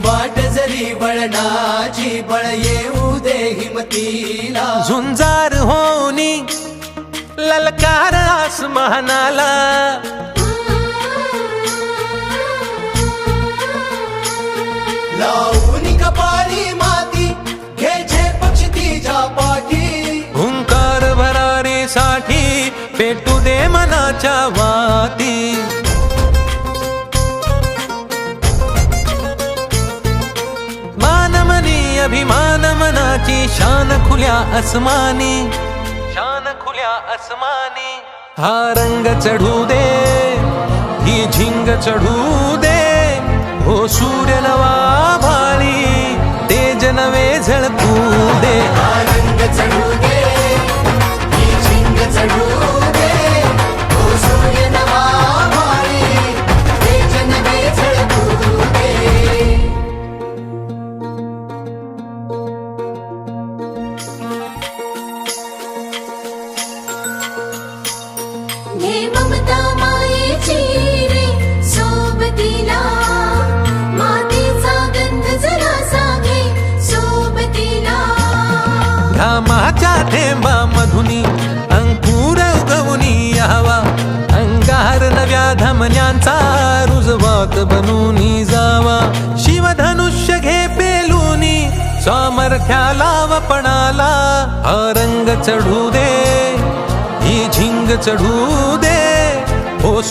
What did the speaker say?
वाट जरी वळणाची बळ येऊ दे हिमतीला झुंजार होनी ललकार आसमानाला लावून कपाळी माती घ्यायचे पक्ष तिच्या पाठी हुंकार भरारीसाठी पेटू दे मनाच्या वाती मानमनी अभिमान मनाची शान खुल्या आसमानी शान खुल्या आसमानी हा रंग चढू दे ही झिंग चढू दे हो सूर्य नवा भाळी तेज नवे झळकू दे रंग चढू दे ही झिंग चढू दे ओ सूर्य नवा भाळी तेज नवे झळकू दे हे ममता मायेची रे सोबतीला मातीचा गंध जरा सागे सोबतीला घामाच्या थेंबा मधुनी अंकुर उगवूनी यावा अंगार नव्या धमन्यांचा रुजवात बनूनी जावा शिवधनुष्य घे पेलूनी सामर्थ्याला वपणाला हा रंग चढू दे ही झिंग चढू दे हो